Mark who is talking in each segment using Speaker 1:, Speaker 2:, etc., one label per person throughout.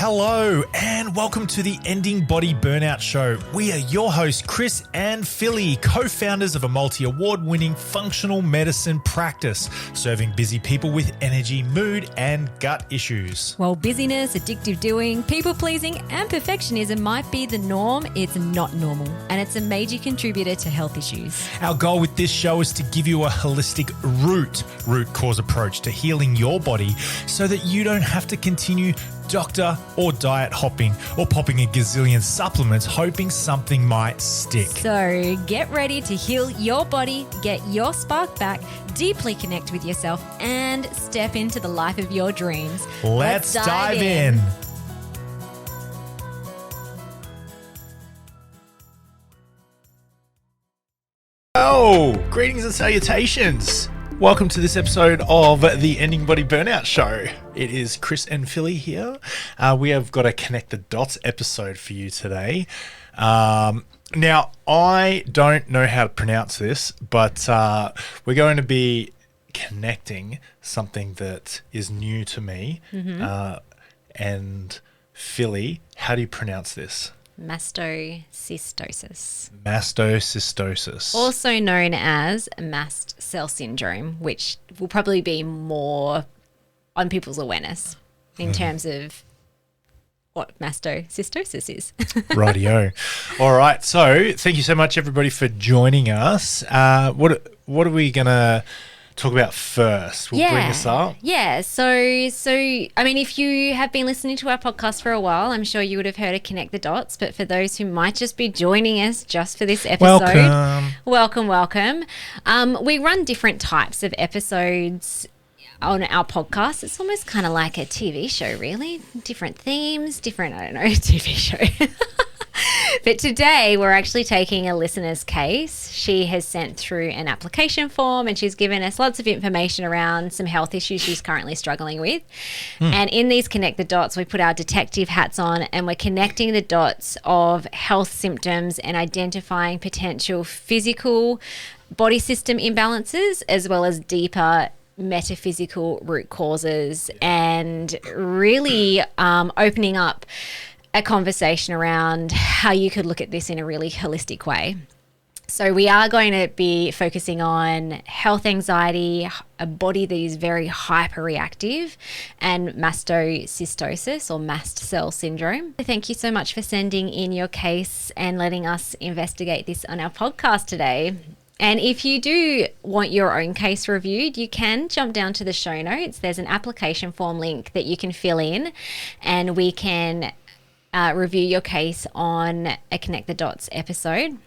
Speaker 1: Hello and welcome to the Ending Body Burnout Show. We are your hosts, Chris and Philly, co-founders of a multi-award-winning functional medicine practice, serving busy people with energy, mood and gut issues.
Speaker 2: While busyness, addictive doing, people-pleasing and perfectionism might be the norm, it's not normal, and it's a major contributor to health issues.
Speaker 1: Our goal with this show is to give you a holistic root cause approach to healing your body so that you don't have to continue doctor or diet hopping or popping a gazillion supplements hoping something might stick.
Speaker 2: So get ready to heal your body, get your spark back, deeply connect with yourself and step into the life of your dreams.
Speaker 1: Let's dive in. Oh, greetings and salutations. Welcome to this episode of the Ending Body Burnout Show. It is Chris and Philly here. We have got a Connect the Dots episode for you today. Now, I don't know how to pronounce this, but we're going to be connecting something that is new to me. And Philly, how do you pronounce this?
Speaker 2: Mastocytosis.
Speaker 1: Mastocytosis.
Speaker 2: Also known as mast cell syndrome, which will probably be more on people's awareness in terms of what mastocytosis is.
Speaker 1: Rightio. All right. So thank you so much, everybody, for joining us. What are we going to talk about first? We'll bring this up.
Speaker 2: Yeah. So I mean, if you have been listening to our podcast for a while, I'm sure you would have heard of Connect the Dots. But for those who might just be joining us just for this episode, welcome. We run different types of episodes on our podcast. It's almost kind of like a TV show, really. Different themes, TV show. But today we're actually taking a listener's case. She has sent through an application form and she's given us lots of information around some health issues she's currently struggling with. And in these Connect the Dots, we put our detective hats on and we're connecting the dots of health symptoms and identifying potential physical body system imbalances as well as deeper metaphysical root causes and really opening up a conversation around how you could look at this in a really holistic way. So we are going to be focusing on health anxiety, a body that is very hyperreactive, and mastocytosis or mast cell syndrome. Thank you so much for sending in your case and letting us investigate this on our podcast today. And if you do want your own case reviewed, you can jump down to the show notes. There's an application form link that you can fill in and we can review your case on a Connect the Dots episode.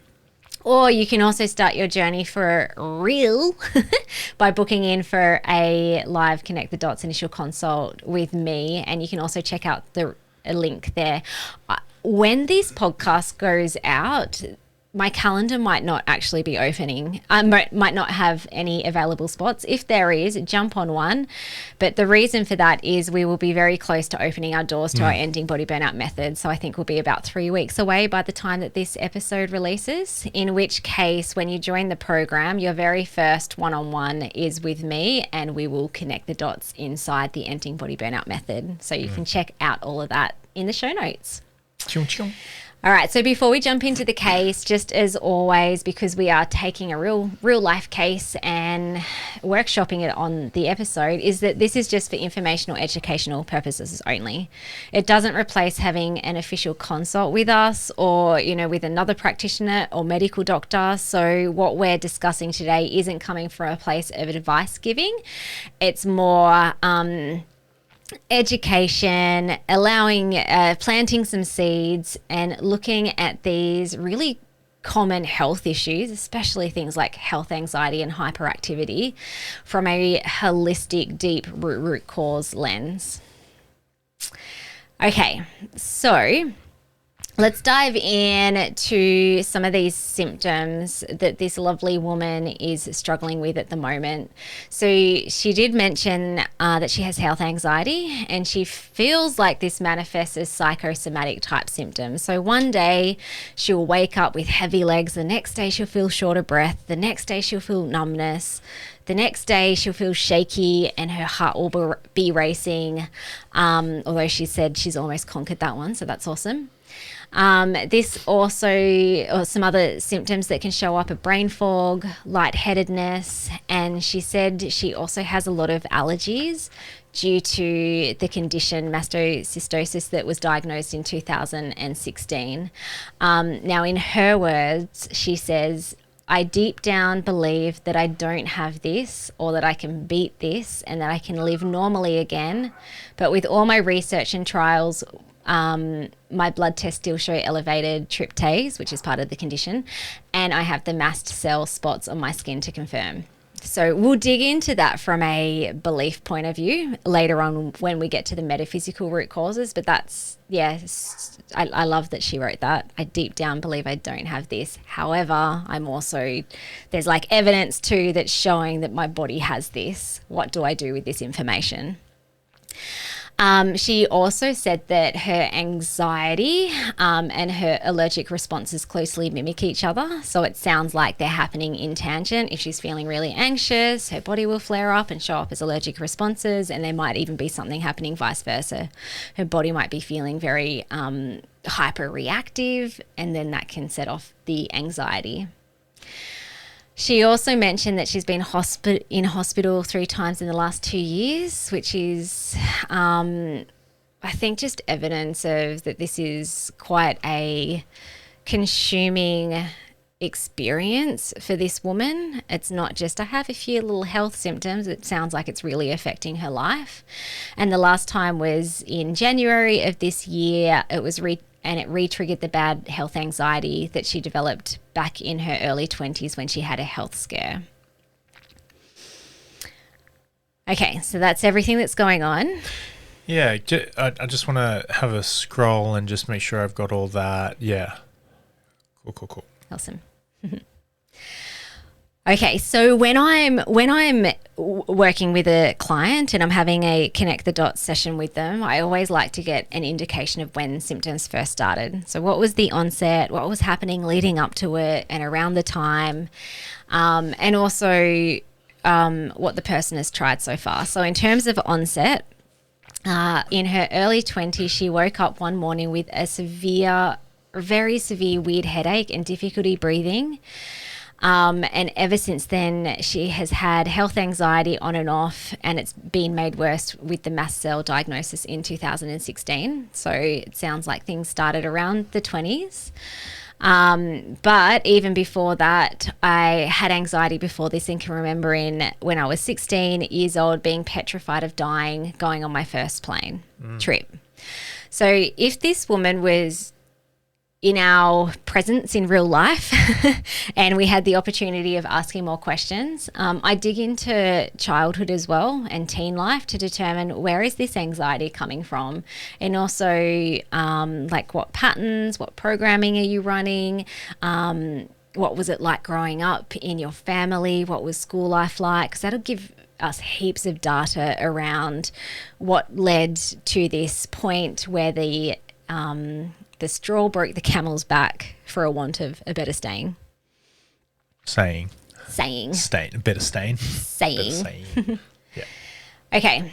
Speaker 2: Or you can also start your journey for real by booking in for a live Connect the Dots initial consult with me. And you can also check out a link there. When this podcast goes out, my calendar might not actually be opening. I might not have any available spots. If there is, jump on one. But the reason for that is we will be very close to opening our doors to our Ending Body Burnout method. So I think we'll be about 3 weeks away by the time that this episode releases, in which case when you join the program, your very first one-on-one is with me and we will connect the dots inside the Ending Body Burnout method. So you can check out all of that in the show notes.
Speaker 1: Chung, chung.
Speaker 2: All right, so before we jump into the case, just as always, because we are taking a real life case and workshopping it on the episode, is that this is just for informational, educational purposes only. It doesn't replace having an official consult with us or, with another practitioner or medical doctor. So what we're discussing today isn't coming from a place of advice giving. It's more education, allowing, planting some seeds and looking at these really common health issues, especially things like health anxiety and hyperactivity, from a holistic, deep root cause lens. Okay, so Let's dive in to some of these symptoms that this lovely woman is struggling with at the moment. So she did mention that she has health anxiety, and she feels like this manifests as psychosomatic type symptoms. So one day she'll wake up with heavy legs, the next day she'll feel short of breath, the next day she'll feel numbness, the next day she'll feel shaky and her heart will be racing, although she said she's almost conquered that one, so that's awesome. This also, or some other symptoms that can show up are brain fog, lightheadedness, and she said she also has a lot of allergies due to the condition mastocytosis that was diagnosed in 2016. Now, in her words, she says, I deep down believe that I don't have this, or that I can beat this, and that I can live normally again. But with all my research and trials, my blood tests still show elevated tryptase, which is part of the condition, and I have the mast cell spots on my skin to confirm. So we'll dig into that from a belief point of view later on when we get to the metaphysical root causes. But that's, I love that she wrote that. I deep down believe I don't have this. However, there's like evidence too that's showing that my body has this. What do I do with this information? She also said that her anxiety and her allergic responses closely mimic each other. So it sounds like they're happening in tangent. If she's feeling really anxious, her body will flare up and show up as allergic responses, and there might even be something happening vice versa. Her body might be feeling very hyperreactive, and then that can set off the anxiety. She also mentioned that she's been in hospital 3 times in the last 2 years, which is, I think, just evidence of that this is quite a consuming experience for this woman. It's not just, I have a few little health symptoms. It sounds like it's really affecting her life. And the last time was in January of this year. It was and it re-triggered the bad health anxiety that she developed back in her early 20s when she had a health scare. Okay, so that's everything that's going on.
Speaker 1: Yeah, I just want to have a scroll and just make sure I've got all that. Yeah. Cool.
Speaker 2: Awesome. Okay, so when I'm working with a client and I'm having a connect the dots session with them, I always like to get an indication of when symptoms first started. So what was the onset, what was happening leading up to it and around the time, and also what the person has tried so far. So in terms of onset, in her early 20s, she woke up one morning with a very severe weird headache and difficulty breathing. And ever since then, she has had health anxiety on and off, and it's been made worse with the mast cell diagnosis in 2016. So it sounds like things started around the 20s. But even before that, I had anxiety before this and can remember when I was 16 years old being petrified of dying, going on my first plane trip. So if this woman was in our presence in real life and we had the opportunity of asking more questions, I dig into childhood as well and teen life to determine where is this anxiety coming from, and also like what patterns, what programming are you running, what was it like growing up in your family, what was school life like, because that'll give us heaps of data around what led to this point where the straw broke the camel's back, for a want of a better saying.
Speaker 1: Saying. Better stain. Yeah.
Speaker 2: Okay.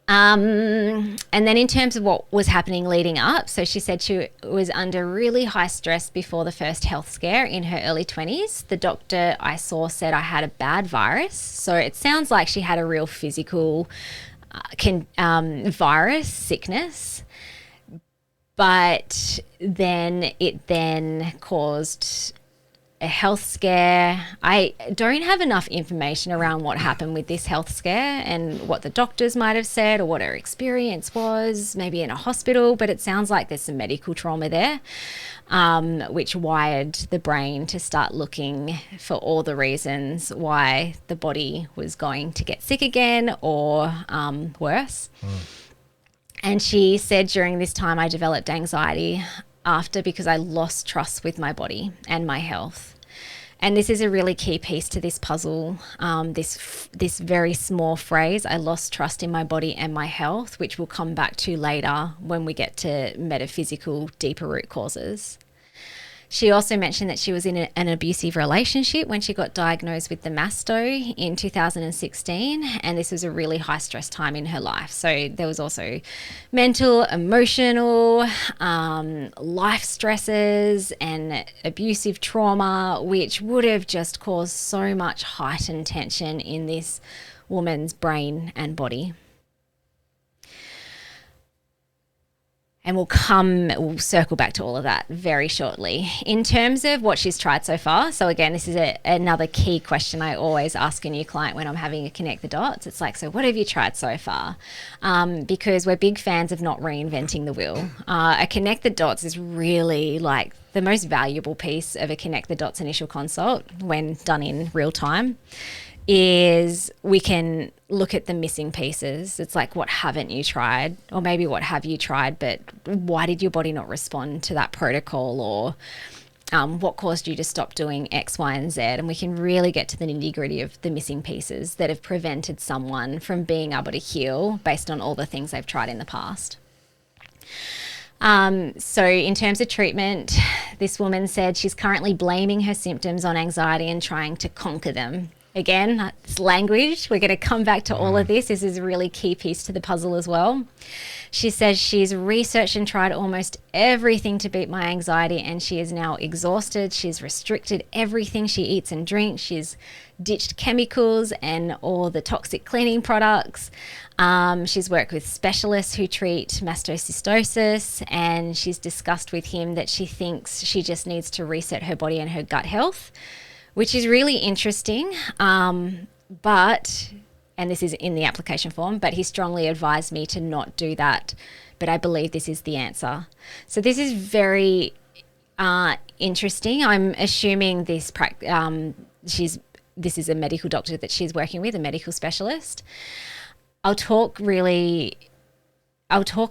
Speaker 2: And then in terms of what was happening leading up, so she said she was under really high stress before the first health scare in her early 20s. The doctor I saw said I had a bad virus. So it sounds like she had a real physical virus sickness. But then it caused a health scare. I don't have enough information around what happened with this health scare and what the doctors might have said or what her experience was, maybe in a hospital, but it sounds like there's some medical trauma there, which wired the brain to start looking for all the reasons why the body was going to get sick again or worse. And she said during this time I developed anxiety after because I lost trust with my body and my health. And this is a really key piece to this puzzle, this very small phrase, I lost trust in my body and my health, which we'll come back to later when we get to metaphysical, deeper root causes. She also mentioned that she was in an abusive relationship when she got diagnosed with the masto in 2016, and this was a really high stress time in her life. So there was also mental, emotional, life stresses and abusive trauma, which would have just caused so much heightened tension in this woman's brain and body. And we'll circle back to all of that very shortly. In terms of what she's tried so far, so again, this is another key question I always ask a new client when I'm having a connect the dots. It's like, so what have you tried so far? Because we're big fans of not reinventing the wheel. A connect the dots is really like the most valuable piece of a connect the dots initial consult when done in real time. Is we can look at the missing pieces. It's like, what haven't you tried? Or maybe what have you tried, but why did your body not respond to that protocol? Or what caused you to stop doing X, Y, and Z? And we can really get to the nitty-gritty of the missing pieces that have prevented someone from being able to heal based on all the things they've tried in the past. So in terms of treatment, this woman said she's currently blaming her symptoms on anxiety and trying to conquer them. Again, it's language. We're going to come back to all of this. This is a really key piece to the puzzle as well. She says she's researched and tried almost everything to beat my anxiety, and she is now exhausted. She's restricted everything she eats and drinks. She's ditched chemicals and all the toxic cleaning products. She's worked with specialists who treat mastocytosis, and she's discussed with him that she thinks she just needs to reset her body and her gut health, which is really interesting. But, and this is in the application form, but he strongly advised me to not do that. But I believe this is the answer. So this is very interesting. I'm assuming this is a medical doctor that she's working with, a medical specialist. I'll talk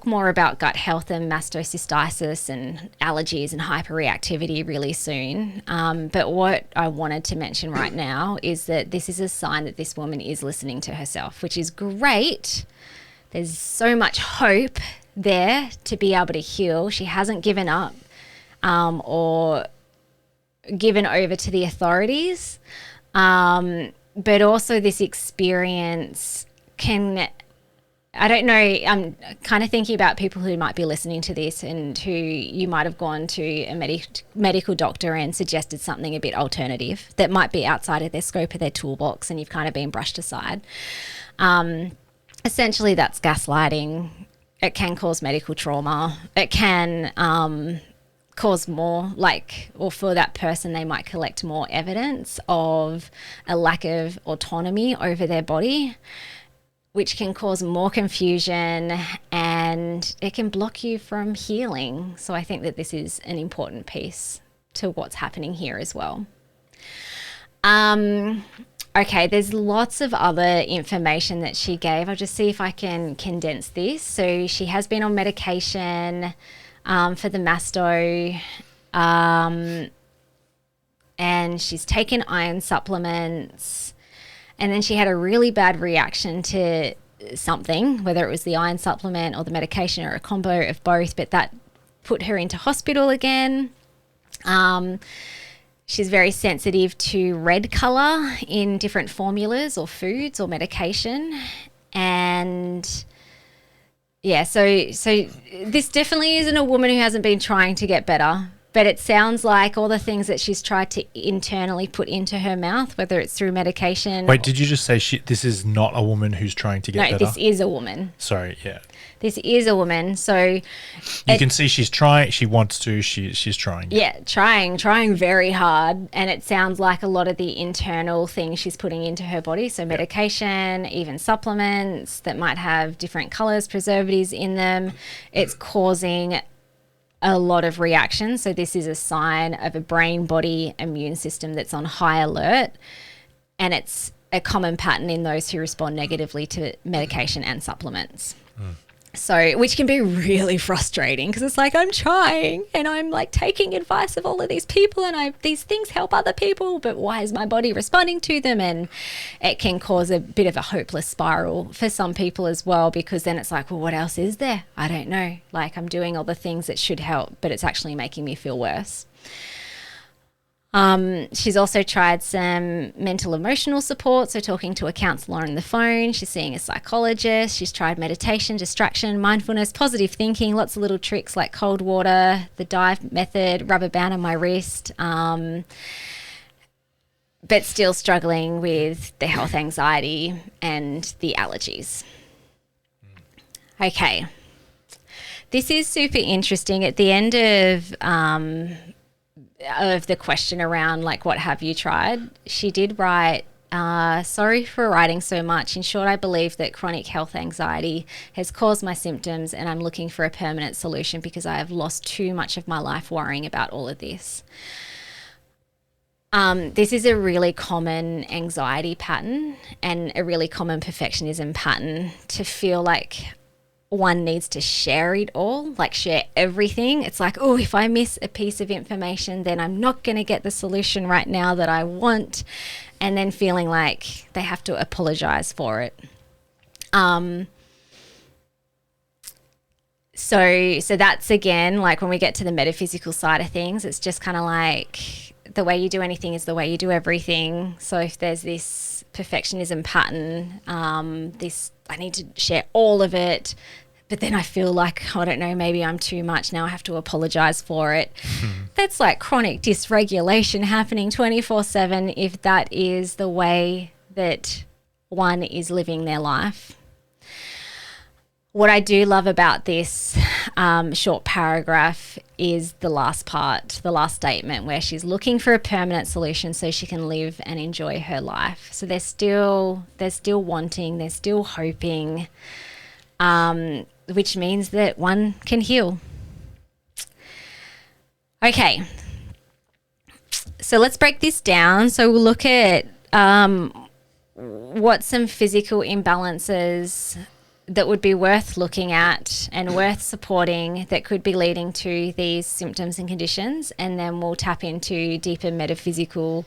Speaker 2: more about gut health and mastocytosis and allergies and hyperreactivity really soon. But what I wanted to mention right now is that this is a sign that this woman is listening to herself, which is great. There's so much hope there to be able to heal. She hasn't given up or given over to the authorities. But also this experience I don't know, I'm kind of thinking about people who might be listening to this and who you might have gone to a medical doctor and suggested something a bit alternative that might be outside of their scope of their toolbox, and you've kind of been brushed aside. Essentially, that's gaslighting. It can cause medical trauma. It can cause more, or for that person, they might collect more evidence of a lack of autonomy over their body, which can cause more confusion, and it can block you from healing. So I think that this is an important piece to what's happening here as well. Okay, there's lots of other information that she gave. I'll just see if I can condense this. So she has been on medication for the masto, and she's taken iron supplements. And then she had a really bad reaction to something, whether it was the iron supplement or the medication or a combo of both, but that put her into hospital again. She's very sensitive to red color in different formulas or foods or medication. And yeah, so this definitely isn't a woman who hasn't been trying to get better. But it sounds like all the things that she's tried to internally put into her mouth, whether it's through medication.
Speaker 1: Wait, did you just say this is not a woman who's trying to get better?
Speaker 2: No, this is a woman.
Speaker 1: Sorry, yeah.
Speaker 2: This is a woman. So
Speaker 1: you can see she's trying. She wants to. She's trying.
Speaker 2: Yeah, trying very hard. And it sounds like a lot of the internal things she's putting into her body. So medication, even supplements that might have different colors, preservatives in them. It's causing a lot of reactions. So this is a sign of a brain-body immune system that's on high alert, and it's a common pattern in those who respond negatively to medication and supplements. So, which can be really frustrating because it's like I'm trying and I'm like taking advice of all of these people and these things help other people, but why is my body responding to them? And it can cause a bit of a hopeless spiral for some people as well, because then it's like, well, what else is there? I don't know. Like, I'm doing all the things that should help, but it's actually making me feel worse. She's also tried some mental emotional support, so talking to a counsellor on the phone. She's seeing a psychologist. She's tried meditation, distraction, mindfulness, positive thinking, lots of little tricks like cold water, the dive method, rubber band on my wrist, but still struggling with the health anxiety and the allergies. Okay. This is super interesting. At the end of the question around like, what have you tried? She did write, sorry for writing so much. In short, I believe that chronic health anxiety has caused my symptoms and I'm looking for a permanent solution because I have lost too much of my life worrying about all of this. This is a really common anxiety pattern and a really common perfectionism pattern, to feel like one needs to share it all, like share everything. It's like, oh, if I miss a piece of information, then I'm not going to get the solution right now that I want. And then feeling like they have to apologize for it. So that's, again, like when we get to the metaphysical side of things, it's just kind of like the way you do anything is the way you do everything. So if there's this perfectionism pattern, I need to share all of it, but then I feel like, I don't know, maybe I'm too much. Now I have to apologize for it. That's like chronic dysregulation happening 24/7 if that is the way that one is living their life. What I do love about this short paragraph is the last part, the last statement, where she's looking for a permanent solution so she can live and enjoy her life. So they're still wanting, they're still hoping, which means that one can heal. Okay, so let's break this down. So we'll look at what some physical imbalances that would be worth looking at and worth supporting that could be leading to these symptoms and conditions. And then we'll tap into deeper metaphysical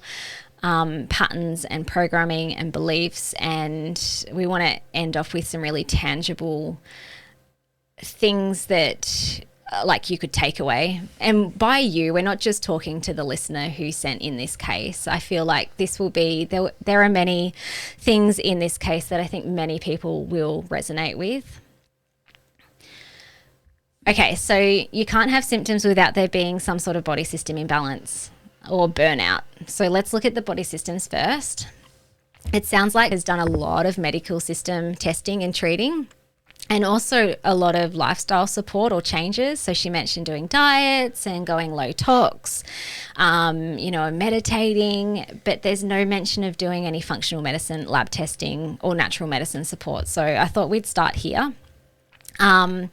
Speaker 2: patterns and programming and beliefs. And we want to end off with some really tangible things that like you could take away. And by you, we're not just talking to the listener who sent in this case. I feel like this will be, there are many things in this case that I think many people will resonate with. Okay, so you can't have symptoms without there being some sort of body system imbalance or burnout. So let's look at the body systems first. It sounds like has done a lot of medical system testing and treating, and also a lot of lifestyle support or changes. So she mentioned doing diets and going low tox, meditating, but there's no mention of doing any functional medicine, lab testing, or natural medicine support. So I thought we'd start here. And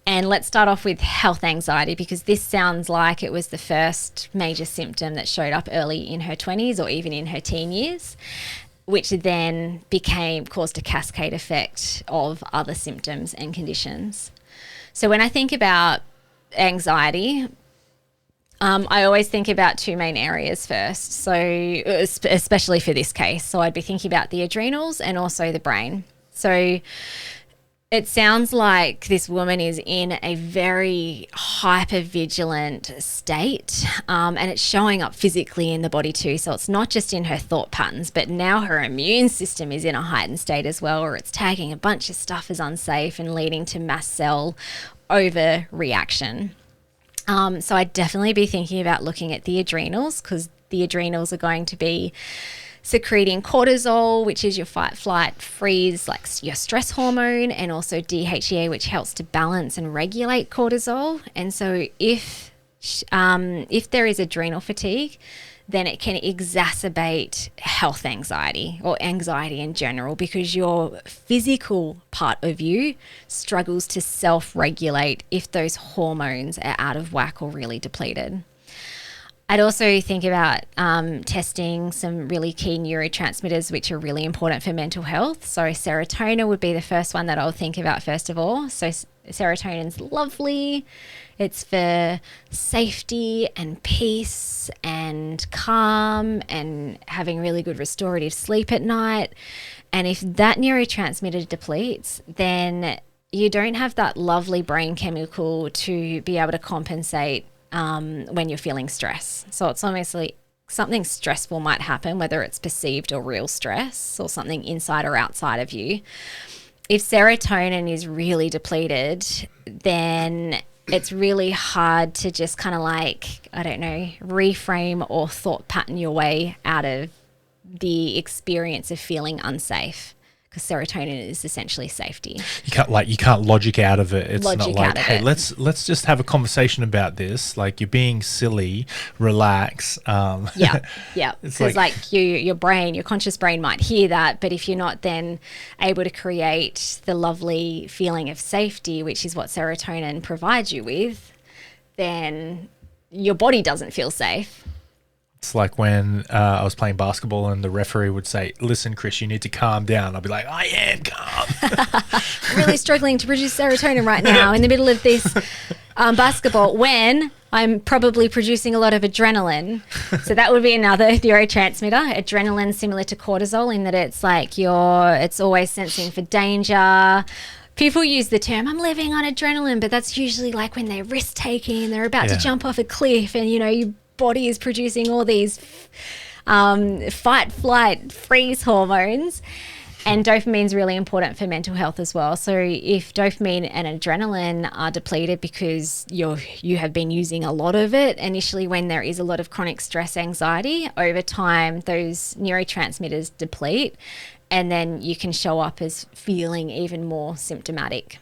Speaker 2: let's start off with health anxiety, because this sounds like it was the first major symptom that showed up early in her 20s or even in her teen years, which then caused a cascade effect of other symptoms and conditions. So when I think about anxiety, I always think about two main areas first. So especially for this case, so I'd be thinking about the adrenals and also the brain. So it sounds like this woman is in a very hyper-vigilant state, and it's showing up physically in the body too. So it's not just in her thought patterns, but now her immune system is in a heightened state as well, or it's tagging a bunch of stuff as unsafe and leading to mast cell overreaction. So I'd definitely be thinking about looking at the adrenals, because the adrenals are going to be secreting cortisol, which is your fight, flight, freeze, like your stress hormone, and also DHEA, which helps to balance and regulate cortisol. And so if there is adrenal fatigue, then it can exacerbate health anxiety or anxiety in general, because your physical part of you struggles to self-regulate if those hormones are out of whack or really depleted. I'd also think about testing some really key neurotransmitters, which are really important for mental health. So serotonin would be the first one that I'll think about first of all. So serotonin's lovely. It's for safety and peace and calm and having really good restorative sleep at night. And if that neurotransmitter depletes, then you don't have that lovely brain chemical to be able to compensate when you're feeling stress. So it's almost like something stressful might happen, whether it's perceived or real stress or something inside or outside of you. If serotonin is really depleted, then it's really hard to just kind of like, I don't know, reframe or thought pattern your way out of the experience of feeling unsafe. Because serotonin is essentially safety.
Speaker 1: You can't logic out of it. It's not like, hey, let's just have a conversation about this. Like, you're being silly, relax.
Speaker 2: Yeah. Because like your brain, your conscious brain might hear that, but if you're not then able to create the lovely feeling of safety, which is what serotonin provides you with, then your body doesn't feel safe.
Speaker 1: It's like when I was playing basketball and the referee would say, listen, Chris, you need to calm down. I'll be like, I am calm.
Speaker 2: I'm really struggling to produce serotonin right now in the middle of this basketball when I'm probably producing a lot of adrenaline. So that would be another neurotransmitter. Adrenaline, similar to cortisol, in that it's like it's always sensing for danger. People use the term, I'm living on adrenaline, but that's usually like when they're risk taking, they're about to jump off a cliff and, your body is producing all these fight, flight, freeze hormones. And dopamine is really important for mental health as well. So if dopamine and adrenaline are depleted because you have been using a lot of it initially when there is a lot of chronic stress, anxiety, over time those neurotransmitters deplete, and then you can show up as feeling even more symptomatic.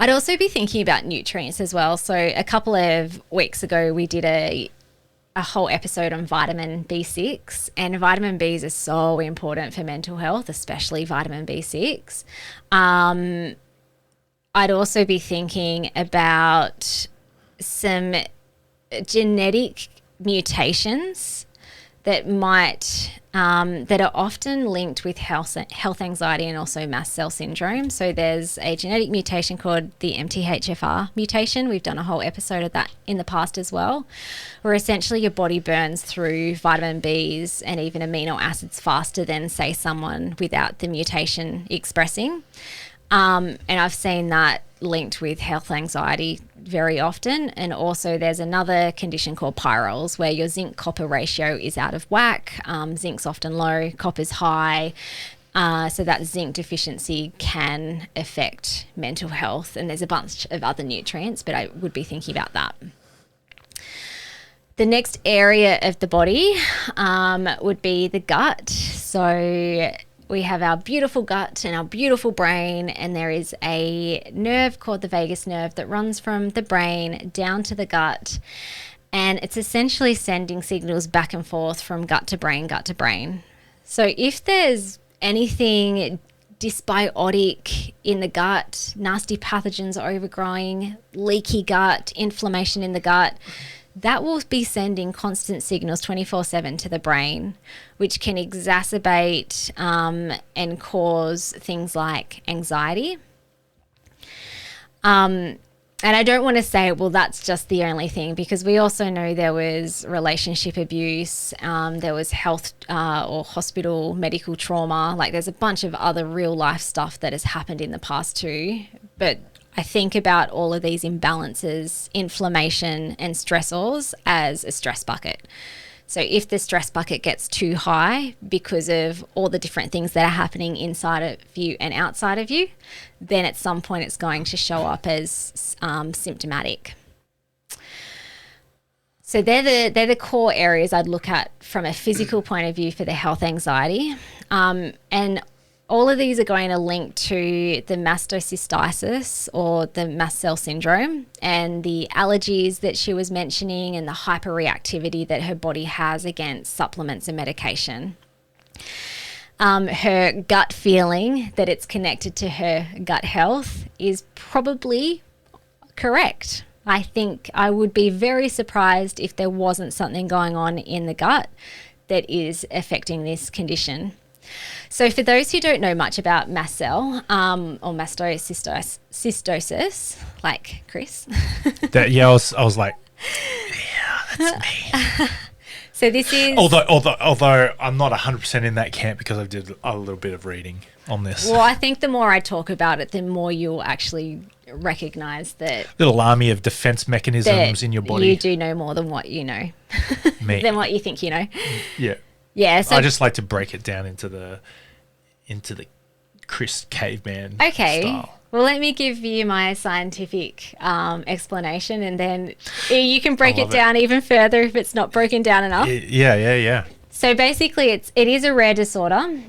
Speaker 2: I'd also be thinking about nutrients as well. So a couple of weeks ago, we did a whole episode on vitamin B6, and vitamin Bs are so important for mental health, especially vitamin B6. I'd also be thinking about some genetic mutations that that are often linked with health anxiety and also mast cell syndrome. So there's a genetic mutation called the MTHFR mutation. We've done a whole episode of that in the past as well, where essentially your body burns through vitamin Bs and even amino acids faster than, say, someone without the mutation expressing. And I've seen that linked with health anxiety very often. And also there's another condition called pyrroles, where your zinc copper ratio is out of whack. Zinc's often low, copper's high. So that zinc deficiency can affect mental health. And there's a bunch of other nutrients, but I would be thinking about that. The next area of the body would be the gut. So we have our beautiful gut and our beautiful brain, and there is a nerve called the vagus nerve that runs from the brain down to the gut, and it's essentially sending signals back and forth from gut to brain, gut to brain. So if there's anything dysbiotic in the gut, nasty pathogens overgrowing, leaky gut, inflammation in the gut, that will be sending constant signals 24/7 to the brain, which can exacerbate and cause things like anxiety. And I don't want to say, well, that's just the only thing, because we also know there was relationship abuse, there was health or hospital medical trauma. Like, there's a bunch of other real life stuff that has happened in the past too. But I think about all of these imbalances, inflammation and stressors as a stress bucket. So if the stress bucket gets too high because of all the different things that are happening inside of you and outside of you, then at some point it's going to show up as symptomatic. So they're the core areas I'd look at from a physical point of view for the health anxiety. And all of these are going to link to the mastocytosis or the mast cell syndrome and the allergies that she was mentioning and the hyperreactivity that her body has against supplements and medication. Her gut feeling that it's connected to her gut health is probably correct. I think I would be very surprised if there wasn't something going on in the gut that is affecting this condition. So for those who don't know much about mast cell or mastocystosis, like Chris.
Speaker 1: I was like, yeah, that's me.
Speaker 2: So this is...
Speaker 1: Although I'm not 100% in that camp because I did a little bit of reading on this.
Speaker 2: Well, I think the more I talk about it, the more you'll actually recognize that...
Speaker 1: Little army of defense mechanisms in your body.
Speaker 2: You do know more than what you know. Than what you think you know.
Speaker 1: Yeah.
Speaker 2: Yeah. So
Speaker 1: I just like to break it down into the Chris caveman style.
Speaker 2: Well, let me give you my scientific explanation, and then you can break it down even further if it's not broken down enough.
Speaker 1: Yeah.
Speaker 2: So basically, it is a rare disorder.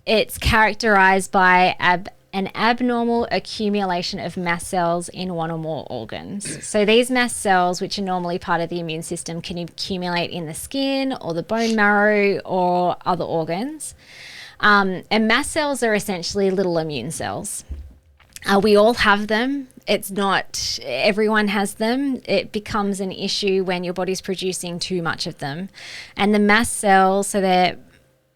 Speaker 2: It's characterized by an abnormal accumulation of mast cells in one or more organs. So these mast cells, which are normally part of the immune system, can accumulate in the skin or the bone marrow or other organs. And mast cells are essentially little immune cells. We all have them. It's not everyone has them. It becomes an issue when your body's producing too much of them. And the mast cells, so they're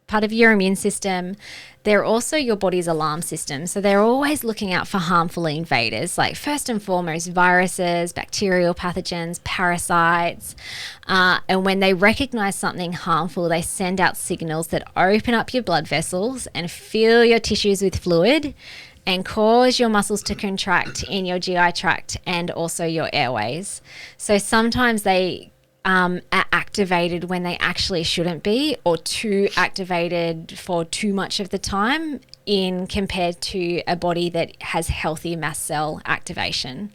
Speaker 2: part of your immune system. They're also your body's alarm system. So they're always looking out for harmful invaders, like first and foremost, viruses, bacterial pathogens, parasites. And when they recognize something harmful, they send out signals that open up your blood vessels and fill your tissues with fluid and cause your muscles to contract in your GI tract and also your airways. So sometimes they are activated when they actually shouldn't be, or too activated for too much of the time in compared to a body that has healthy mast cell activation.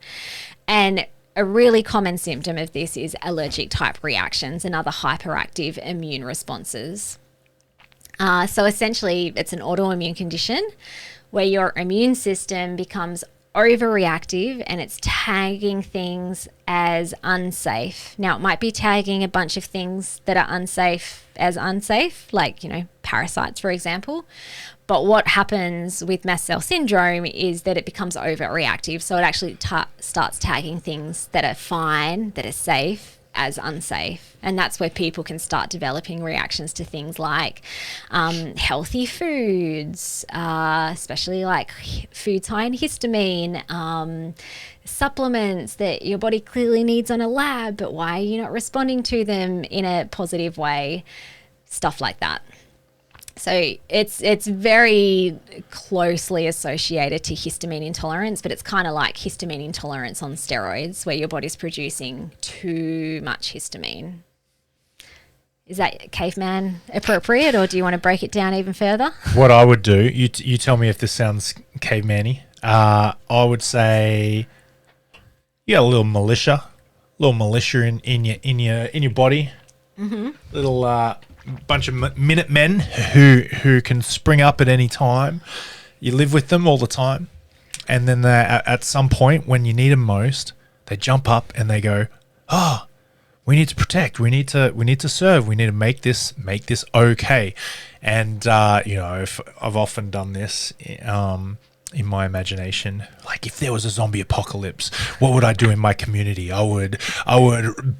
Speaker 2: And a really common symptom of this is allergic type reactions and other hyperactive immune responses. So essentially it's an autoimmune condition where your immune system becomes over-reactive and it's tagging things as unsafe. Now, it might be tagging a bunch of things that are unsafe as unsafe, like, parasites, for example. But what happens with mast cell syndrome is that it becomes over-reactive. So it actually starts tagging things that are fine, that are safe, as unsafe. And that's where people can start developing reactions to things like healthy foods, especially like foods high in histamine, supplements that your body clearly needs on a lab, but why are you not responding to them in a positive way? Stuff like that. So it's very closely associated to histamine intolerance, but it's kind of like histamine intolerance on steroids, where your body's producing too much histamine. Is that caveman appropriate, or do you want to break it down even further?
Speaker 1: What I would do, you tell me if this sounds caveman-y. I would say, a little militia in your body. Mm-hmm. Little bunch of Minutemen who can spring up at any time. You live with them all the time, and then at some point when you need them most, they jump up and they go, we need to protect, we need to serve, we need to make this okay. And if I've often done this in my imagination, like if there was a zombie apocalypse, what would I do in my community? I would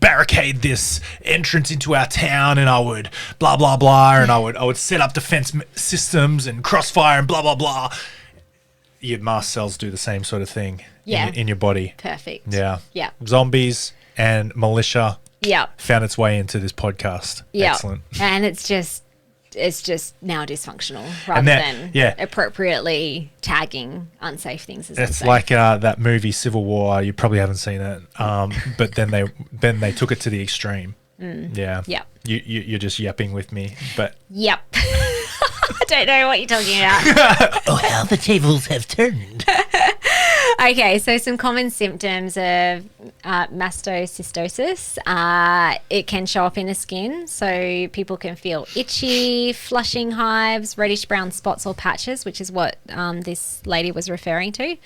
Speaker 1: barricade this entrance into our town, and I would blah blah blah, and I would set up defense systems and crossfire and blah blah blah. Your mast cells do the same sort of thing in your body.
Speaker 2: Perfect.
Speaker 1: Yeah.
Speaker 2: Yeah.
Speaker 1: Zombies and militia.
Speaker 2: Yeah.
Speaker 1: Found its way into this podcast.
Speaker 2: Yeah.
Speaker 1: Excellent.
Speaker 2: And it's just now dysfunctional rather than appropriately tagging unsafe things as
Speaker 1: it's
Speaker 2: unsafe.
Speaker 1: like that movie Civil War. You probably haven't seen it, but then they took it to the extreme. Yeah.
Speaker 2: Yep.
Speaker 1: You're just yapping with me, but
Speaker 2: yep. I don't know what you're talking about.
Speaker 1: Oh, how the tables have turned.
Speaker 2: Okay, so some common symptoms of mastocytosis. It can show up in the skin, so people can feel itchy, flushing hives, reddish-brown spots or patches, which is what this lady was referring to.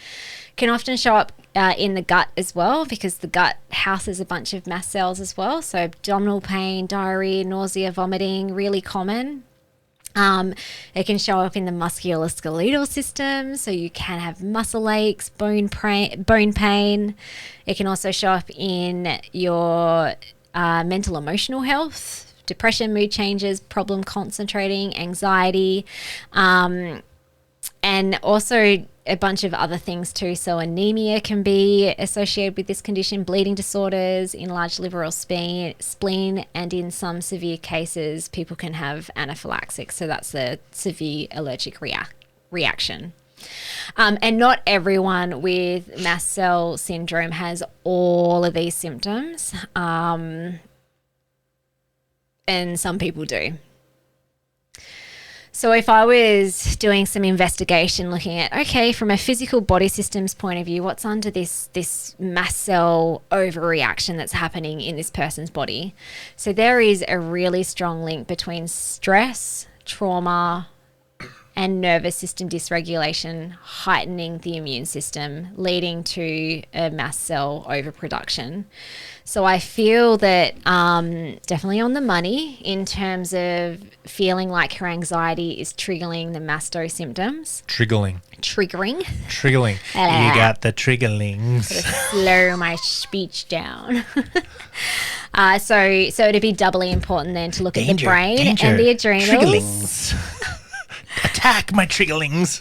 Speaker 2: Can often show up in the gut as well, because the gut houses a bunch of mast cells as well. So abdominal pain, diarrhea, nausea, vomiting, really common. It can show up in the musculoskeletal system, so you can have muscle aches, bone pain. It can also show up in your mental emotional health, depression, mood changes, problem concentrating, anxiety, and also a bunch of other things too. So anemia can be associated with this condition, bleeding disorders, enlarged liver or spleen, and in some severe cases, people can have anaphylaxis. So that's a severe allergic reaction. And not everyone with mast cell syndrome has all of these symptoms, and some people do. So if I was doing some investigation looking at, okay, from a physical body systems point of view, what's under this mast cell overreaction that's happening in this person's body? So there is a really strong link between stress, trauma, and nervous system dysregulation heightening the immune system, leading to a mast cell overproduction. So I feel that definitely on the money in terms of feeling like her anxiety is triggering the masto symptoms.
Speaker 1: Triggering. You got the triggerlings.
Speaker 2: Slow my speech down. So it'd be doubly important then to look at the brain and the adrenals.
Speaker 1: Triggerlings. Attack my triggerlings.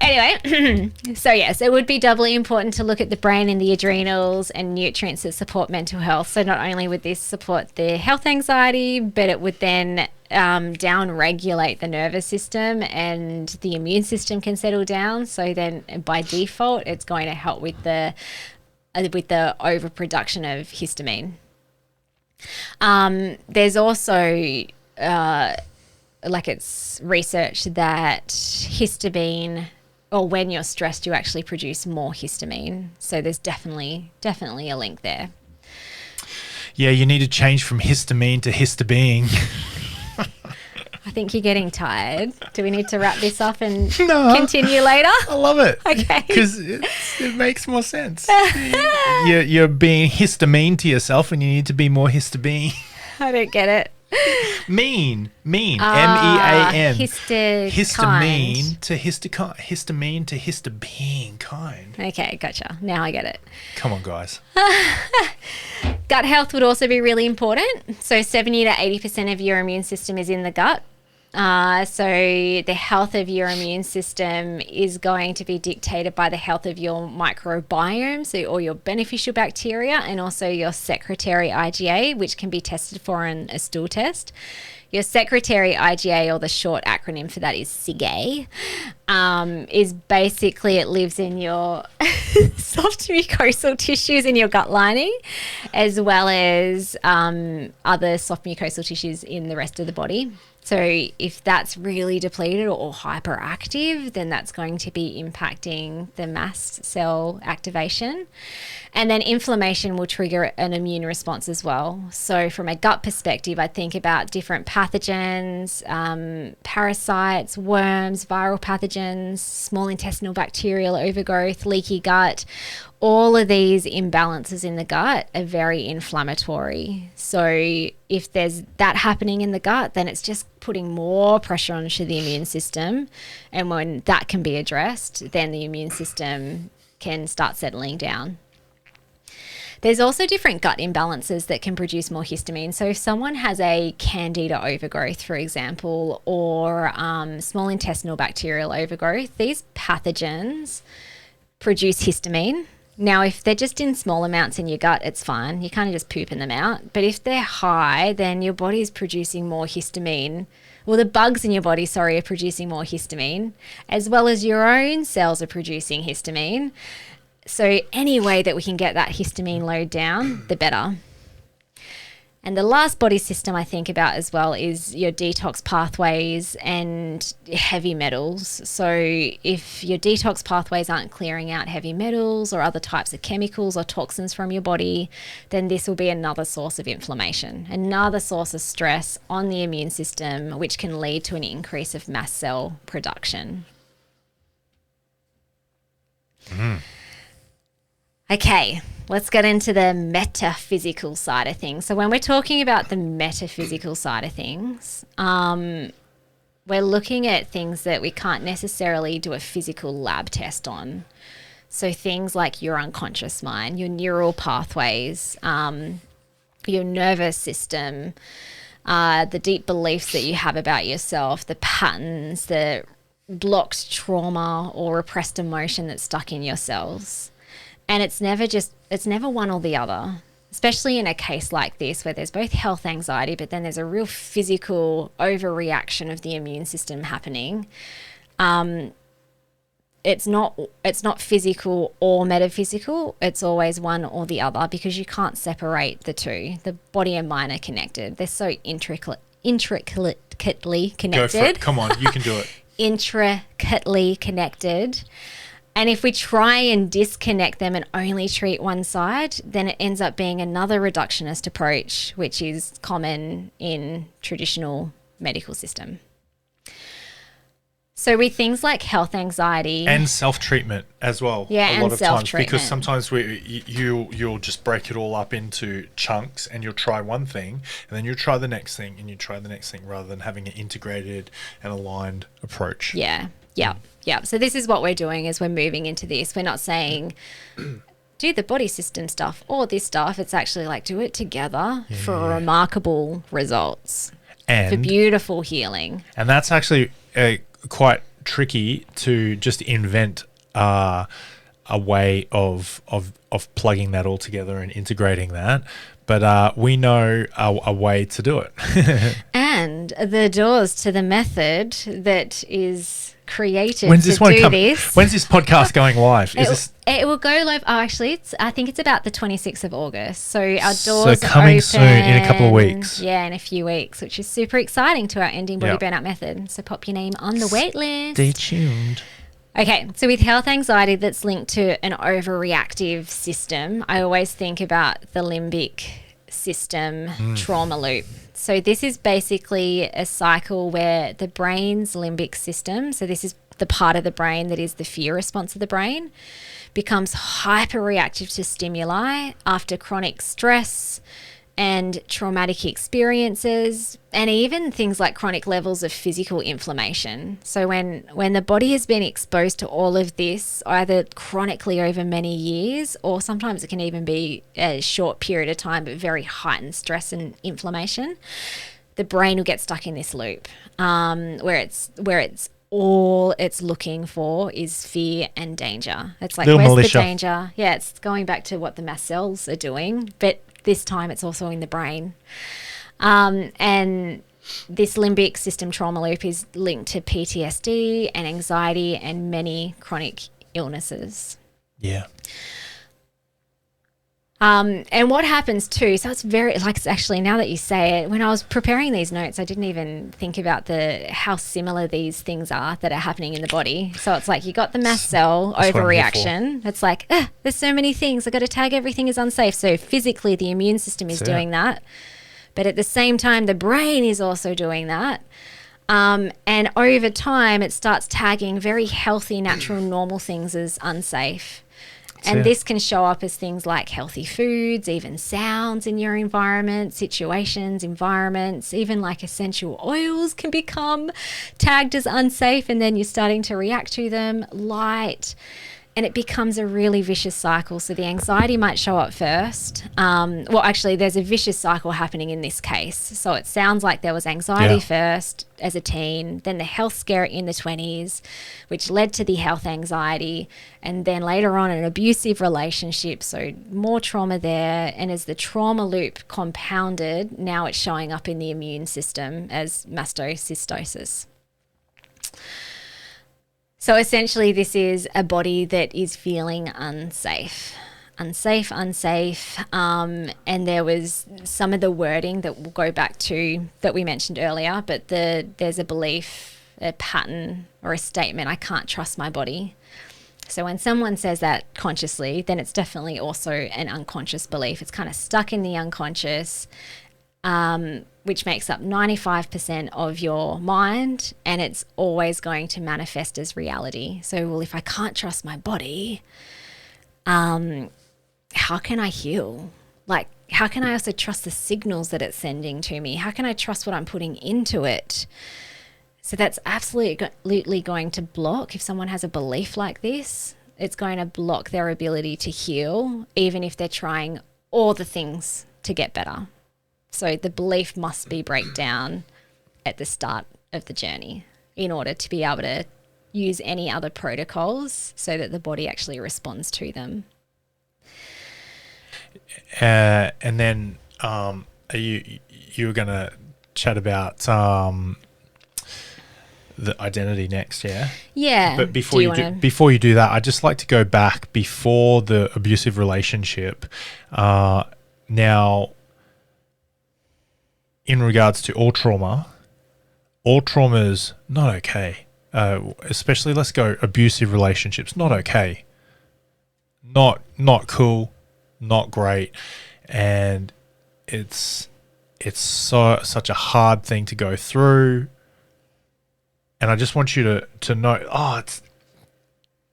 Speaker 2: Anyway, so it would be doubly important to look at the brain and the adrenals and nutrients that support mental health. So not only would this support the health anxiety, but it would then down-regulate the nervous system, and the immune system can settle down. So then by default, it's going to help with the overproduction of histamine. There's also it's research that histamine, or when you're stressed, you actually produce more histamine. So there's definitely a link there.
Speaker 1: Yeah, you need to change from histamine to histabeing.
Speaker 2: I think you're getting tired. Do we need to wrap this up and continue later?
Speaker 1: I love it.
Speaker 2: Okay.
Speaker 1: Because it makes more sense. You're being histamine to yourself, and you need to be more histabine.
Speaker 2: I don't get it.
Speaker 1: Mean, MEAN.
Speaker 2: Histamine
Speaker 1: to histabeing kind.
Speaker 2: Okay, gotcha. Now I get it.
Speaker 1: Come on, guys.
Speaker 2: Gut health would also be really important. So 70 to 80% of your immune system is in the gut. So the health of your immune system is going to be dictated by the health of your microbiome, so all your beneficial bacteria, and also your secretory IgA, which can be tested for in a stool test. Your secretory IgA, or the short acronym for that is SIGA, is basically, it lives in your soft mucosal tissues in your gut lining, as well as other soft mucosal tissues in the rest of the body. So if that's really depleted or hyperactive, then that's going to be impacting the mast cell activation. And then inflammation will trigger an immune response as well. So from a gut perspective, I think about different pathogens, parasites, worms, viral pathogens, small intestinal bacterial overgrowth, leaky gut. All of these imbalances in the gut are very inflammatory. So if there's that happening in the gut, then it's just putting more pressure onto the immune system. And when that can be addressed, then the immune system can start settling down. There's also different gut imbalances that can produce more histamine. So if someone has a candida overgrowth, for example, or small intestinal bacterial overgrowth, these pathogens produce histamine. Now, if they're just in small amounts in your gut, it's fine. You're kind of just pooping them out. But if they're high, then your body's producing more histamine. Well, the bugs in your body, are producing more histamine, as well as your own cells are producing histamine. So any way that we can get that histamine load down, the better. And the last body system I think about as well is your detox pathways and heavy metals. So if your detox pathways aren't clearing out heavy metals or other types of chemicals or toxins from your body, then this will be another source of inflammation, another source of stress on the immune system, which can lead to an increase of mast cell production. Okay, let's get into the metaphysical side of things. So when we're talking about the metaphysical side of things, we're looking at things that we can't necessarily do a physical lab test on. So things like your unconscious mind, your neural pathways, your nervous system, the deep beliefs that you have about yourself, the patterns, the blocked trauma or repressed emotion that's stuck in your cells. And it's never one or the other, especially in a case like this where there's both health anxiety, but then there's a real physical overreaction of the immune system happening. It's not physical or metaphysical. It's always one or the other because you can't separate the two. The body and mind are connected. They're so intricately connected.
Speaker 1: Go for it. Come on, you can do it.
Speaker 2: Intricately connected. And if we try and disconnect them and only treat one side, then it ends up being another reductionist approach, which is common in traditional medical system. So with things like health anxiety
Speaker 1: and self-treatment as well,
Speaker 2: a lot of times,
Speaker 1: because sometimes you'll just break it all up into chunks, and you'll try one thing, and then you'll try the next thing, and you try the next thing, rather than having an integrated and aligned approach.
Speaker 2: Yeah. So this is what we're doing as we're moving into this. We're not saying do the body system stuff or this stuff. It's actually like do it together for remarkable results, and for beautiful healing.
Speaker 1: And that's actually quite tricky to just invent a way of plugging that all together and integrating that. But we know a way to do it.
Speaker 2: And the doors to the method that is created
Speaker 1: When's
Speaker 2: this?
Speaker 1: When's this podcast going live?
Speaker 2: It will go live. Oh, actually, I think it's about the 26th of August. So our doors
Speaker 1: coming
Speaker 2: open
Speaker 1: soon in a couple of weeks.
Speaker 2: Yeah, in a few weeks, which is super exciting to our Ending Body Burnout method. So pop your name on the wait list.
Speaker 1: Stay tuned.
Speaker 2: Okay, so with health anxiety that's linked to an overreactive system, I always think about the limbic system trauma loop. So this is basically a cycle where the brain's limbic system, so this is the part of the brain that is the fear response of the brain, becomes hyperreactive to stimuli after chronic stress and traumatic experiences, and even things like chronic levels of physical inflammation. So when the body has been exposed to all of this, either chronically over many years, or sometimes it can even be a short period of time, but very heightened stress and inflammation, the brain will get stuck in this loop where it's all it's looking for is fear and danger. It's like, where's the danger? Yeah, it's going back to what the mast cells are doing, but this time it's also in the brain. And this limbic system trauma loop is linked to PTSD and anxiety and many chronic illnesses.
Speaker 1: Yeah.
Speaker 2: And what happens too, so it's very, like, it's actually, now that you say it, when I was preparing these notes, I didn't even think about how similar these things are that are happening in the body. So it's like you got the mast cell overreaction. It's like, there's so many things. I've got to tag everything as unsafe. So physically the immune system is doing that. But at the same time, the brain is also doing that. And over time, it starts tagging very healthy, natural, normal things as unsafe. And this can show up as things like healthy foods, even sounds in your environment, situations, environments, even like essential oils can become tagged as unsafe, and then you're starting to react to them, light, and it becomes a really vicious cycle. So the anxiety might show up first. Well, actually, there's a vicious cycle happening in this case. So it sounds like there was anxiety first as a teen, then the health scare in the 20s, which led to the health anxiety, and then later on an abusive relationship, so more trauma there. And as the trauma loop compounded, now it's showing up in the immune system as mastocytosis. So essentially this is a body that is feeling unsafe. And there was some of the wording that we'll go back to that we mentioned earlier, but there's a belief, a pattern or a statement, I can't trust my body. So when someone says that consciously, then it's definitely also an unconscious belief. It's kind of stuck in the unconscious, which makes up 95% of your mind, and it's always going to manifest as reality. So, well, if I can't trust my body, how can I heal? Like, how can I also trust the signals that it's sending to me? How can I trust what I'm putting into it? So that's absolutely going to block, if someone has a belief like this, it's going to block their ability to heal, even if they're trying all the things to get better. So the belief must be breakdown at the start of the journey in order to be able to use any other protocols so that the body actually responds to them.
Speaker 1: And then you were going to chat about the identity next, yeah?
Speaker 2: Yeah.
Speaker 1: But before you do that, I'd just like to go back before the abusive relationship. Now, in regards to all trauma is not okay. Especially, let's go abusive relationships, not okay. Not cool, not great. And it's such a hard thing to go through. And I just want you to know,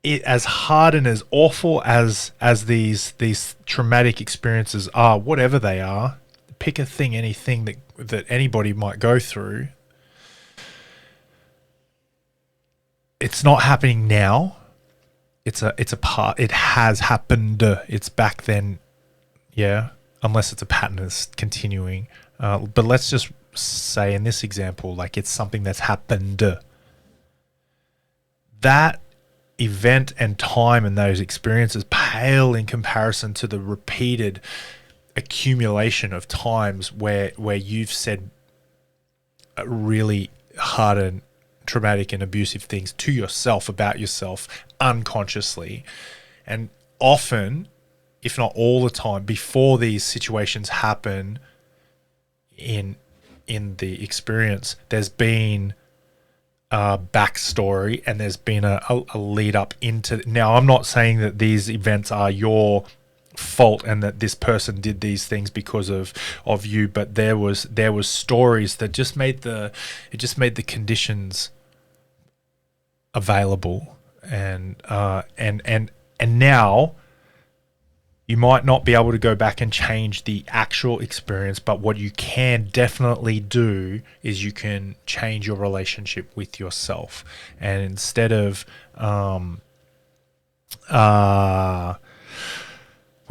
Speaker 1: it as hard and as awful as these traumatic experiences are, whatever they are, pick anything that anybody might go through. It's not happening now. It's a part. It has happened. It's back then, yeah. Unless it's a pattern that's continuing. But let's just say in this example, like it's something that's happened. That event and time and those experiences pale in comparison to the repeated accumulation of times where you've said really hard and traumatic and abusive things to yourself about yourself unconsciously. And often, if not all the time, before these situations happen in the experience, there's been backstory and there's been a lead up into. Now, I'm not saying that these events are your fault and that this person did these things because of you, but there was stories that just made the conditions available, and now you might not be able to go back and change the actual experience, but what you can definitely do is you can change your relationship with yourself. And instead of, where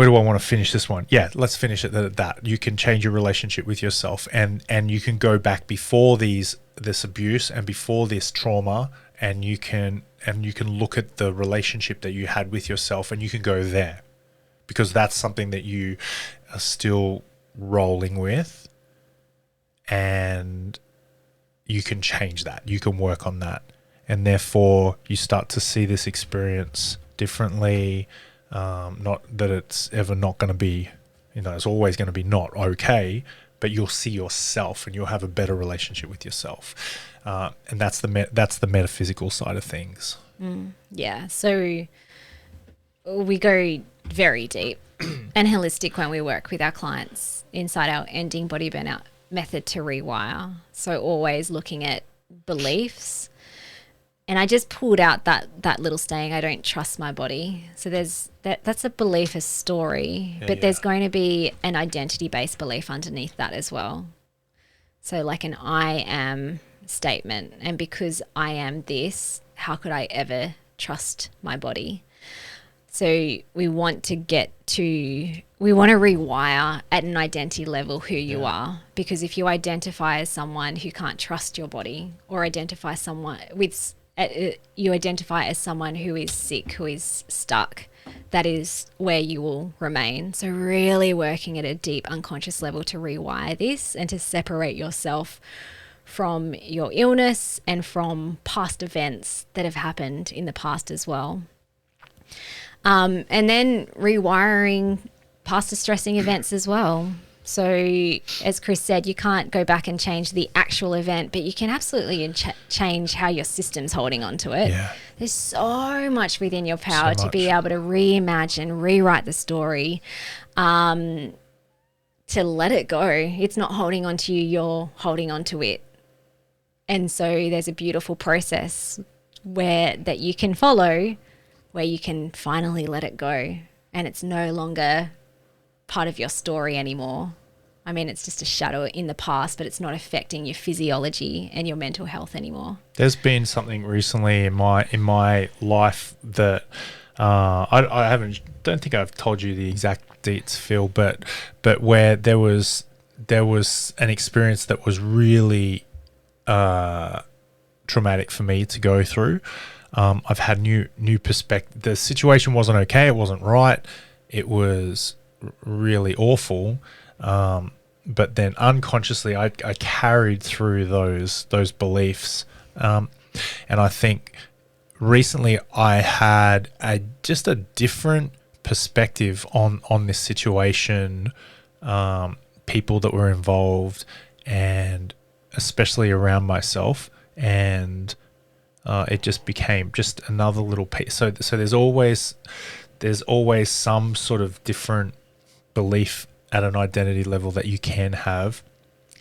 Speaker 1: do I want to finish this one? Yeah, let's finish it at that. You can change your relationship with yourself, and you can go back before this abuse and before this trauma, and you can look at the relationship that you had with yourself, and you can go there. Because that's something that you are still rolling with, and you can change that. You can work on that. And therefore, you start to see this experience differently. Not that it's ever not going to be, it's always going to be not okay, but you'll see yourself and you'll have a better relationship with yourself. And that's the metaphysical side of things.
Speaker 2: Yeah. So we go very deep and holistic when we work with our clients inside our ending body burnout method to rewire. So always looking at beliefs. And I just pulled out that little saying, I don't trust my body. So that's a belief, a story, but there's going to be an identity-based belief underneath that as well. So like an I am statement. And because I am this, how could I ever trust my body? So we want to rewire at an identity level who you are, because if you identify as someone who can't trust your body, or you identify as someone who is sick, who is stuck, that is where you will remain. So really working at a deep unconscious level to rewire this and to separate yourself from your illness and from past events that have happened in the past as well. And then rewiring past distressing events as well. So as Chris said, you can't go back and change the actual event, but you can absolutely change how your system's holding on to it.
Speaker 1: Yeah.
Speaker 2: There's so much within your power to be able to reimagine, rewrite the story, to let it go. It's not holding on to you, you're holding on to it. And so there's a beautiful process that you can follow, where you can finally let it go and it's no longer part of your story anymore. I mean, it's just a shadow in the past, but it's not affecting your physiology and your mental health anymore.
Speaker 1: There's been something recently in my life that I don't think I've told you the exact dates, Phil, but where there was an experience that was really traumatic for me to go through. I've had new perspective. The situation wasn't okay. It wasn't right. It was really awful. But then unconsciously, I carried through those beliefs. And I think recently I had just a different perspective on this situation, people that were involved, and especially around myself. And it just became just another little piece. So there's always some sort of different belief at an identity level that you can have,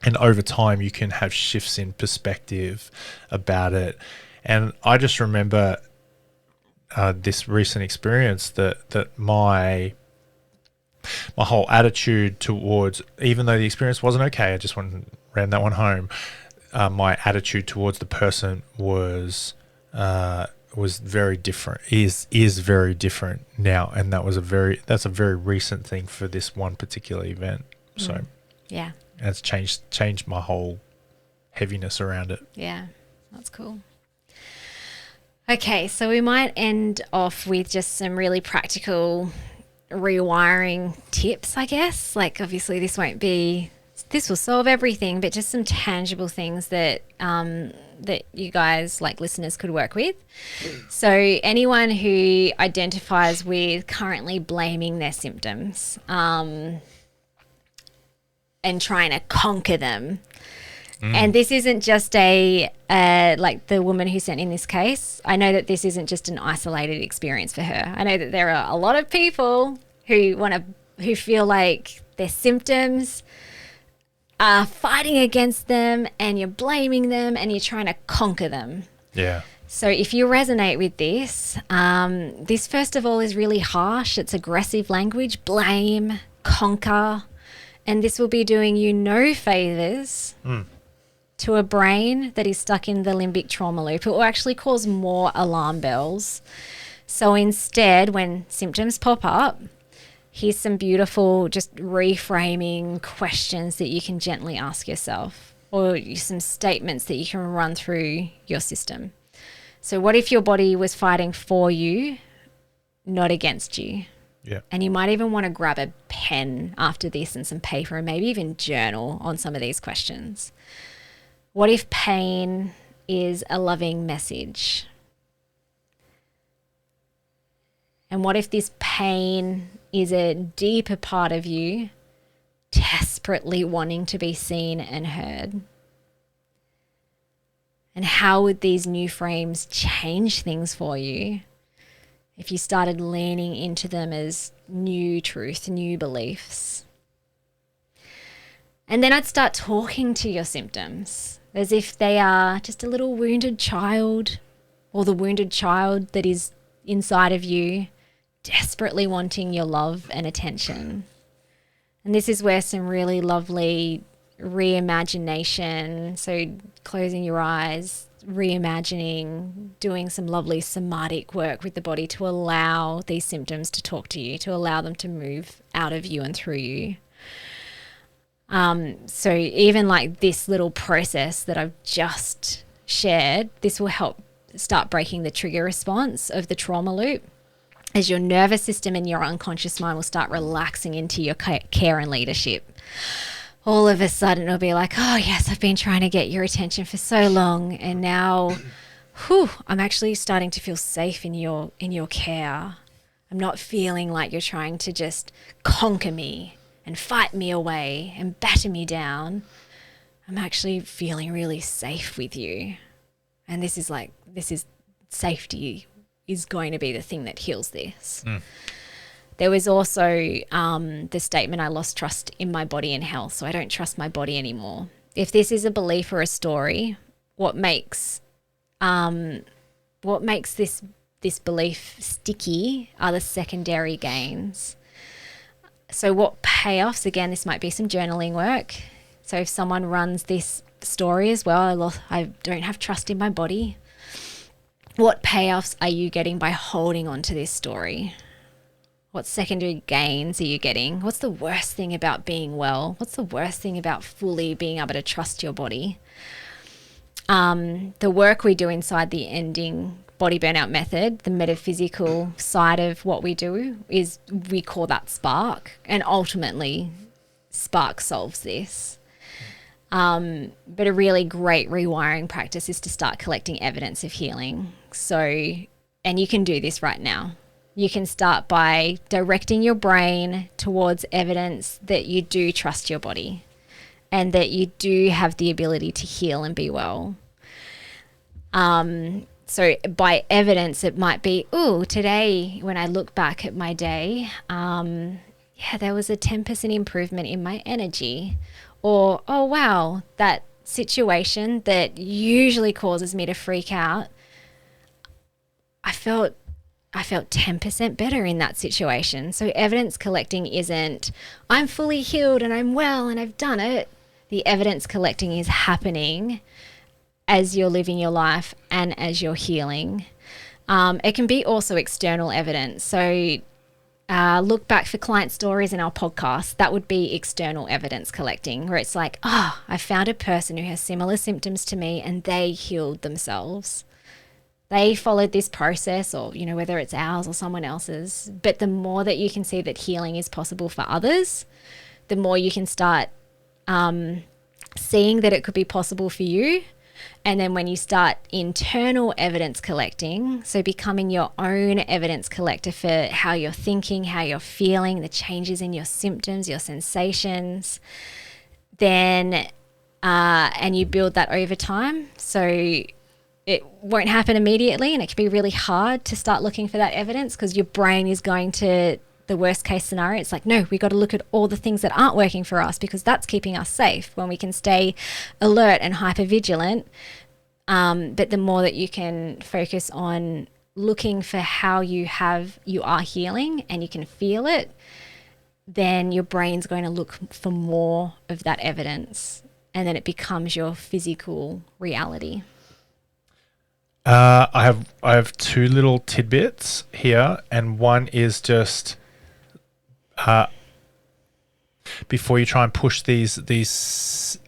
Speaker 1: and over time you can have shifts in perspective about it. And I just remember this recent experience that my whole attitude towards, even though the experience wasn't okay, I just ran that one home. My attitude towards the person was very different, is very different now, and that's a very recent thing for this one particular event. So
Speaker 2: yeah,
Speaker 1: it's changed my whole heaviness around it.
Speaker 2: Yeah, that's cool. Okay, so we might end off with just some really practical rewiring tips, I guess. Like, obviously this will solve everything, but just some tangible things that that you guys, like listeners, could work with. So anyone who identifies with currently blaming their symptoms and trying to conquer them. And this isn't just like the woman who sent in this case. I know that this isn't just an isolated experience for her. I know that there are a lot of people who feel like their symptoms are fighting against them, and you're blaming them, and you're trying to conquer them.
Speaker 1: Yeah.
Speaker 2: So if you resonate with this, this first of all is really harsh. It's aggressive language, blame, conquer, and this will be doing you no favors to a brain that is stuck in the limbic trauma loop. It will actually cause more alarm bells. So instead, when symptoms pop up, here's some beautiful just reframing questions that you can gently ask yourself, or some statements that you can run through your system. So what if your body was fighting for you, not against you?
Speaker 1: Yeah.
Speaker 2: And you might even want to grab a pen after this and some paper, and maybe even journal on some of these questions. What if pain is a loving message? And what if this pain is a deeper part of you desperately wanting to be seen and heard? And how would these new frames change things for you if you started leaning into them as new truth, new beliefs? And then I'd start talking to your symptoms as if they are just a little wounded child, or the wounded child that is inside of you, desperately wanting your love and attention. And this is where some really lovely reimagination, so closing your eyes, reimagining, doing some lovely somatic work with the body to allow these symptoms to talk to you, to allow them to move out of you and through you. So even like this little process that I've just shared, this will help start breaking the trigger response of the trauma loop, as your nervous system and your unconscious mind will start relaxing into your care and leadership. All of a sudden it'll be like, oh yes, I've been trying to get your attention for so long, and now I'm actually starting to feel safe in your care. I'm not feeling like you're trying to just conquer me and fight me away and batter me down. I'm actually feeling really safe with you. And this is safety is going to be the thing that heals this. There was also the statement, I lost trust in my body and health, so I don't trust my body anymore. If this is a belief or a story, what makes this this belief sticky are the secondary gains. So what payoffs, again, this might be some journaling work. So if someone runs this story as well, I don't have trust in my body. What payoffs are you getting by holding on to this story? What secondary gains are you getting? What's the worst thing about being well? What's the worst thing about fully being able to trust your body? The work we do inside the ending body burnout method, the metaphysical side of what we do, is we call that spark. And ultimately, spark solves this. But a really great rewiring practice is to start collecting evidence of healing. So, and you can do this right now. You can start by directing your brain towards evidence that you do trust your body and that you do have the ability to heal and be well. So by evidence, it might be, today when I look back at my day, there was a 10% improvement in my energy. Or, oh, wow, that situation that usually causes me to freak out, I felt 10% better in that situation. So evidence collecting isn't, I'm fully healed and I'm well and I've done it. The evidence collecting is happening as you're living your life and as you're healing. It can be also external evidence. So look back for client stories in our podcast. That would be external evidence collecting, where it's like, I found a person who has similar symptoms to me and they healed themselves. They followed this process, or, whether it's ours or someone else's. But the more that you can see that healing is possible for others, the more you can start seeing that it could be possible for you. And then when you start internal evidence collecting, so becoming your own evidence collector for how you're thinking, how you're feeling, the changes in your symptoms, your sensations, then, and you build that over time. So it won't happen immediately, and it can be really hard to start looking for that evidence because your brain is going to the worst case scenario. It's like, no, we got to look at all the things that aren't working for us because that's keeping us safe when we can stay alert and hyper vigilant. But the more that you can focus on looking for how you are healing and you can feel it, then your brain's going to look for more of that evidence, and then it becomes your physical reality.
Speaker 1: I have two little tidbits here, and one is just before you try and push these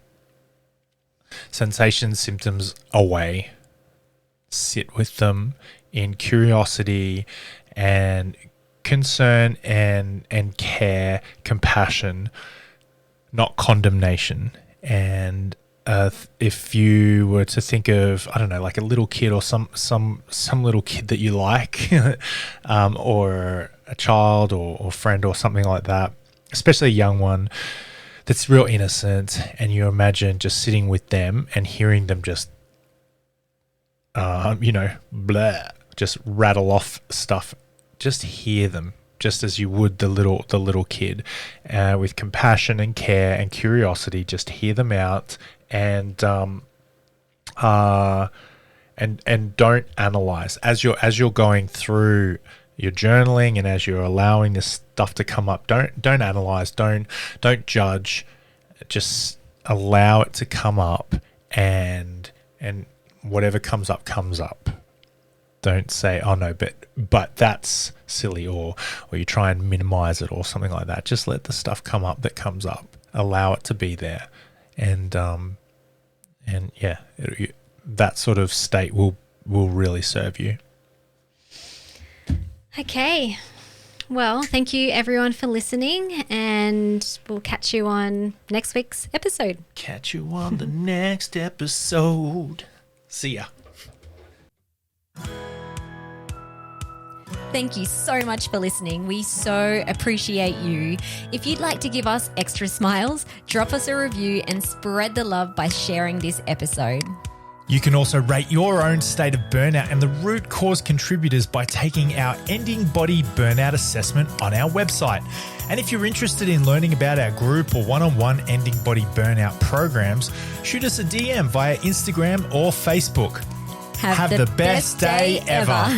Speaker 1: sensations, symptoms away, sit with them in curiosity and concern and care, compassion, not condemnation. And if you were to think of, I don't know, like a little kid or some little kid that you like, or a child or friend or something like that, especially a young one that's real innocent, and you imagine just sitting with them and hearing them just, blah, just rattle off stuff. Just hear them, just as you would the little kid, with compassion and care and curiosity. Just hear them out, and don't analyze as you're going through your journaling, and as you're allowing this stuff to come up. Don't analyze, don't judge, just allow it to come up, and whatever comes up. Don't say, oh no, but that's silly, or you try and minimize it or something like that. Just let the stuff come up that comes up. Allow it to be there, and that sort of state will really serve you.
Speaker 2: Okay. Well, thank you everyone for listening, and we'll catch you on next week's episode.
Speaker 1: Catch you on the next episode. See ya.
Speaker 2: Thank you so much for listening. We so appreciate you. If you'd like to give us extra smiles, drop us a review and spread the love by sharing this episode.
Speaker 1: You can also rate your own state of burnout and the root cause contributors by taking our Ending Body Burnout Assessment on our website. And if you're interested in learning about our group or one-on-one Ending Body Burnout programs, shoot us a DM via Instagram or Facebook.
Speaker 2: Have the best day ever.